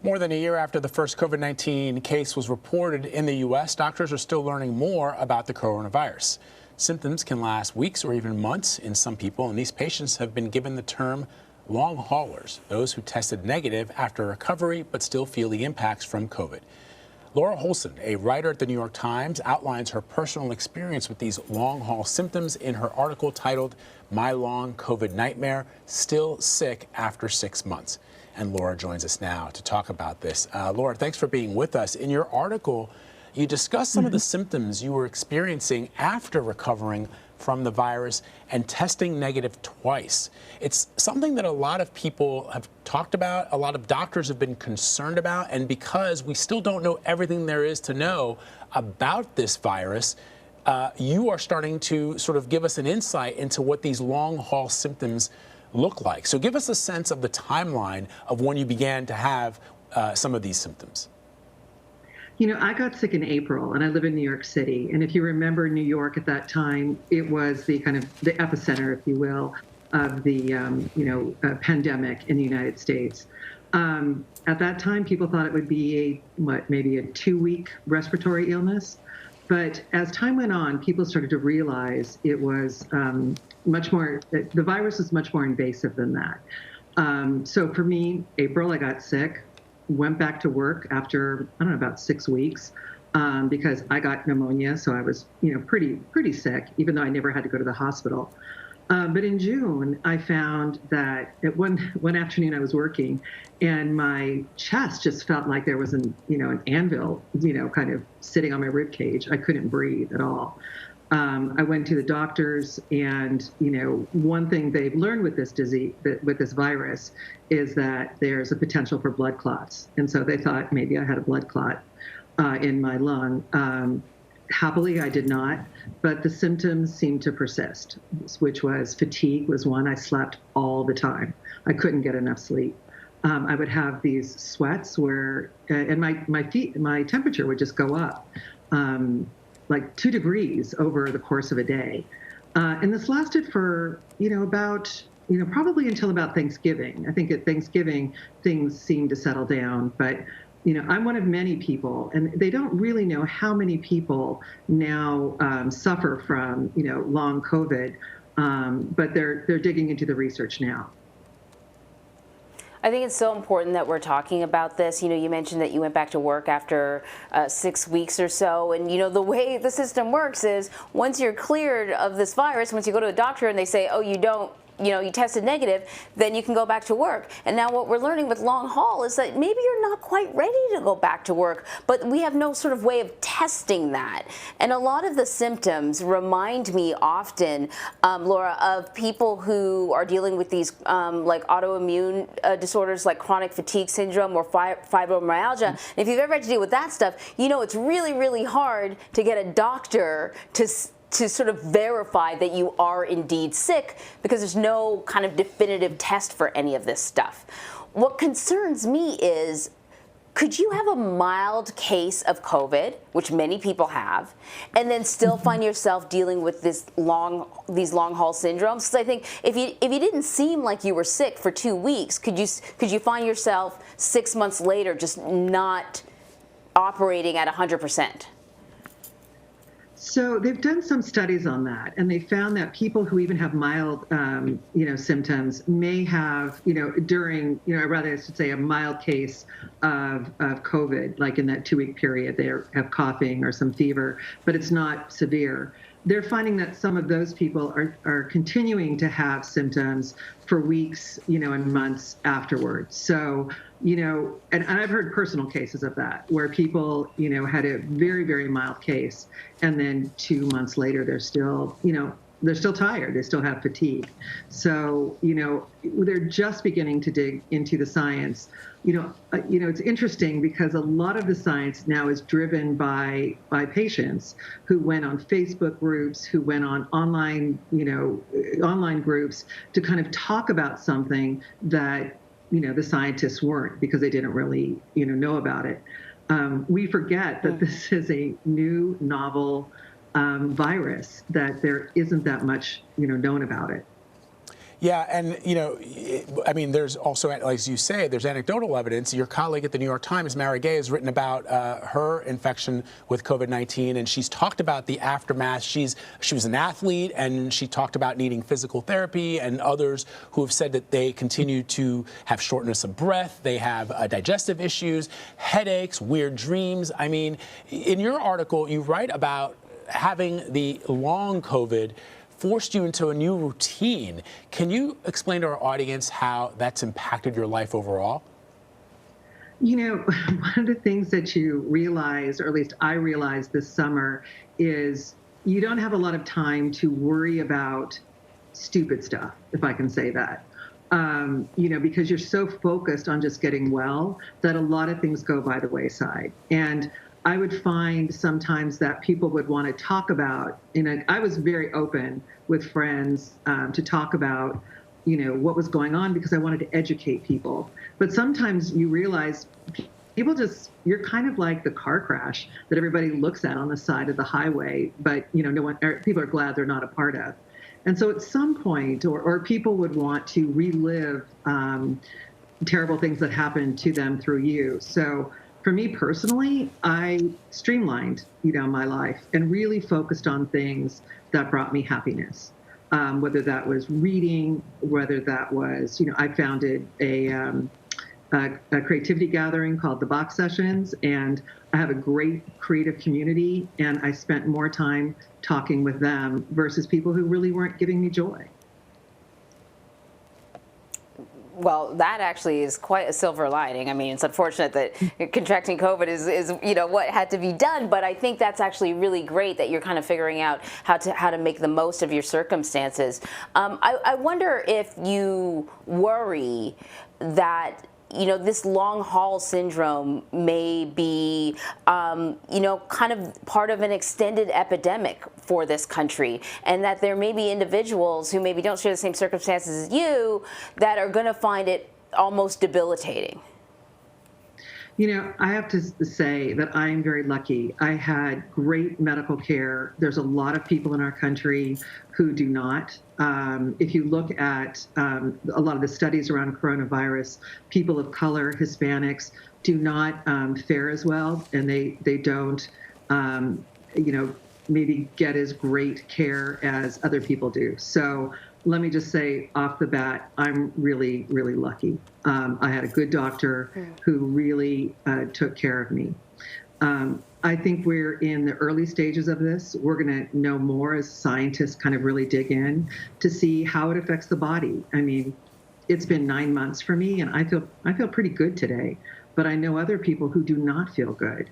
More than a year after the first COVID-19 case was reported in the U.S., doctors are still learning more about the coronavirus. Symptoms can last weeks or even months in some people, and these patients have been given the term long haulers, those who tested negative after recovery but still feel the impacts from COVID. Laura Holson, a writer at the New York Times, outlines her personal experience with these long-haul symptoms in her article titled "My Long COVID Nightmare, Still Sick After 6 Months." And Laura joins us now to talk about this. Laura, thanks for being with us. In your article, you discuss some of the symptoms you were experiencing after recovering from the virus and testing negative twice. It's something that a lot of people have talked about, a lot of doctors have been concerned about, and because we still don't know everything there is to know about this virus, you are starting to sort of give us an insight into what these long-haul symptoms look like. So give us a sense of the timeline of when you began to have some of these symptoms. You know, I got sick in April, and I live in New York City. And if you remember New York at that time, it was the kind of the epicenter, if you will, of the pandemic in the United States. At that time, people thought it would be maybe a 2-week respiratory illness. But as time went on, people started to realize it was much more. The virus is much more invasive than that. So for me, April, I got sick. Went back to work after, I don't know, about 6 weeks because I got pneumonia. So I was, pretty sick, even though I never had to go to the hospital. But in June, I found that one afternoon I was working and my chest just felt like there was an anvil, kind of sitting on my rib cage. I couldn't breathe at all. I went to the doctors, and one thing they've learned with this disease, with this virus, is that there's a potential for blood clots, and so they thought maybe I had a blood clot in my lung. Happily, I did not, but the symptoms seemed to persist, which was fatigue was one. I slept all the time. I couldn't get enough sleep. I would have these sweats and my temperature would just go up. Like 2 degrees over the course of a day. And this lasted for, probably until about Thanksgiving. I think at Thanksgiving, things seemed to settle down. But, I'm one of many people, and they don't really know how many people now suffer from, long COVID, but they're digging into the research now. I think it's so important that we're talking about this. You mentioned that you went back to work after 6 weeks or so. And, the way the system works is once you're cleared of this virus, once you go to a doctor and they say, oh, you tested negative, then you can go back to work. And now what we're learning with long haul is that maybe you're not quite ready to go back to work, but we have no sort of way of testing that. And a lot of the symptoms remind me often, Laura, of people who are dealing with these like autoimmune disorders like chronic fatigue syndrome or fibromyalgia. And if you've ever had to deal with that stuff, it's really, really hard to get a doctor to sort of verify that you are indeed sick because there's no kind of definitive test for any of this stuff. What concerns me is, could you have a mild case of COVID, which many people have, and then still find yourself dealing with these long haul syndromes? Because I think if you didn't seem like you were sick for 2 weeks, could you find yourself 6 months later just not operating at 100%? So they've done some studies on that, and they found that people who even have mild, symptoms may have, during, rather I should say a mild case of COVID, like in that 2-week period, they have coughing or some fever, but it's not severe. They're finding that some of those people are continuing to have symptoms for weeks, and months afterwards. So, and I've heard personal cases of that where people, had a very, very mild case, and then 2 months later, they're still tired. They still have fatigue. So, they're just beginning to dig into the science. It's interesting because a lot of the science now is driven by patients who went on Facebook groups, who went on online groups to kind of talk about something that, the scientists weren't, because they didn't really, know about it. We forget that this is a new, novel virus, that there isn't that much, known about it. Yeah, and I mean, there's also, as you say, there's anecdotal evidence. Your colleague at the New York Times, Mara Gay, has written about her infection with COVID-19, and she's talked about the aftermath. She was an athlete, and she talked about needing physical therapy, and others who have said that they continue to have shortness of breath, they have digestive issues, headaches, weird dreams. I mean, in your article, you write about having the long COVID forced you into a new routine. Can you explain to our audience how that's impacted your life overall? One of the things that you realize, or at least I realized this summer, is you don't have a lot of time to worry about stupid stuff, if I can say that. Because you're so focused on just getting well that a lot of things go by the wayside. And I would find sometimes that people would want to talk about, I was very open with friends to talk about, what was going on because I wanted to educate people. But sometimes you realize you're kind of like the car crash that everybody looks at on the side of the highway, but, people are glad they're not a part of. And so at some point, or people would want to relive terrible things that happened to them through you. So for me personally, I streamlined, my life and really focused on things that brought me happiness. Whether that was reading, whether that was, I founded a creativity gathering called the Box Sessions, and I have a great creative community, and I spent more time talking with them versus people who really weren't giving me joy. Well, that actually is quite a silver lining. I mean, it's unfortunate that contracting COVID is what had to be done, but I think that's actually really great that you're kind of figuring out how to make the most of your circumstances. I wonder if you worry that this long haul syndrome may be, kind of part of an extended epidemic for this country, and that there may be individuals who maybe don't share the same circumstances as you that are going to find it almost debilitating. I have to say that I am very lucky. I had great medical care. There's a lot of people in our country who do not. If you look at a lot of the studies around coronavirus, people of color, Hispanics, do not fare as well, and they don't, maybe get as great care as other people do. So let me just say off the bat, I'm really, really lucky. I had a good doctor who really took care of me. I think we're in the early stages of this. We're going to know more as scientists kind of really dig in to see how it affects the body. I mean, it's been 9 months for me, and I feel pretty good today. But I know other people who do not feel good.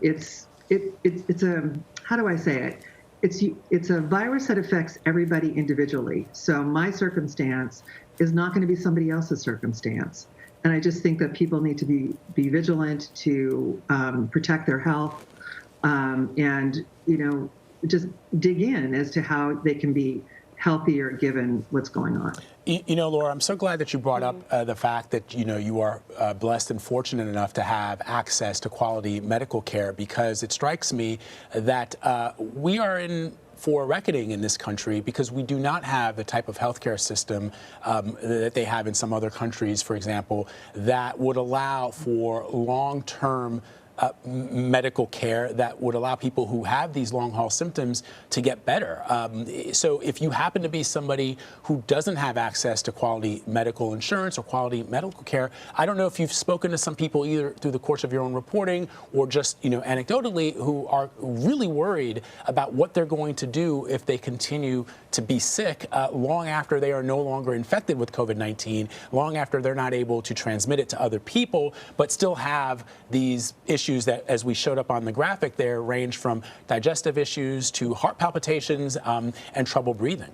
It's a, how do I say it? It's a virus that affects everybody individually. So my circumstance is not going to be somebody else's circumstance. And I just think that people need to be vigilant to protect their health and, just dig in as to how they can be healthier given what's going on. Laura, I'm so glad that you brought up the fact that, you are blessed and fortunate enough to have access to quality medical care, because it strikes me that we are in for a reckoning in this country because we do not have the type of healthcare system that they have in some other countries, for example, that would allow for long-term medical care that would allow people who have these long-haul symptoms to get better. So if you happen to be somebody who doesn't have access to quality medical insurance or quality medical care, I don't know if you've spoken to some people either through the course of your own reporting or just, anecdotally, who are really worried about what they're going to do if they continue to be sick long after they are no longer infected with COVID-19, long after they're not able to transmit it to other people, but still have these issues that, as we showed up on the graphic there, range from digestive issues to heart palpitations and trouble breathing.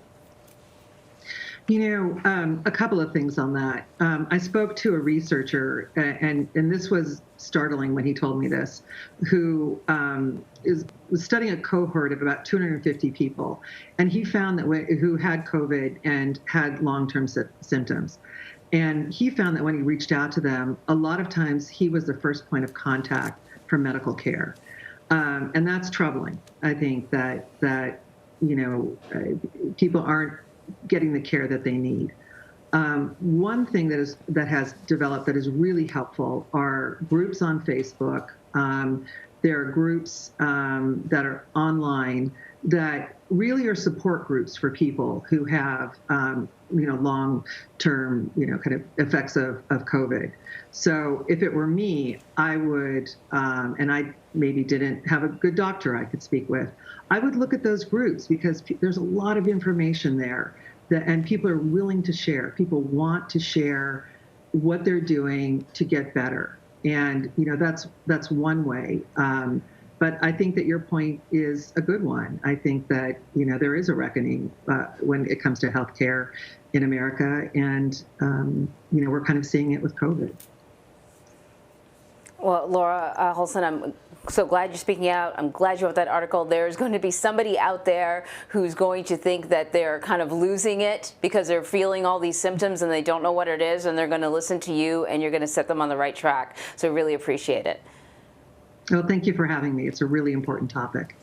A couple of things on that. I spoke to a researcher, and this was startling when he told me this, who was studying a cohort of about 250 people, and he found that who had COVID and had long-term symptoms. And he found that when he reached out to them, a lot of times he was the first point of contact for medical care. And that's troubling. I think that people aren't getting the care that they need. One thing that has developed that is really helpful are groups on Facebook. There are groups that are online that really are support groups for people who have, long-term, kind of effects of COVID. So if it were me, I would, and I maybe didn't have a good doctor I could speak with, I would look at those groups because there's a lot of information there and people are willing to share. People want to share what they're doing to get better. And, that's one way. But I think that your point is a good one. I think that, there is a reckoning when it comes to healthcare in America. And, we're kind of seeing it with COVID. Well, Laura Holson, I'm so glad you're speaking out. I'm glad you wrote that article. There's going to be somebody out there who's going to think that they're kind of losing it because they're feeling all these symptoms and they don't know what it is, and they're going to listen to you and you're going to set them on the right track. So really appreciate it. Well, thank you for having me. It's a really important topic.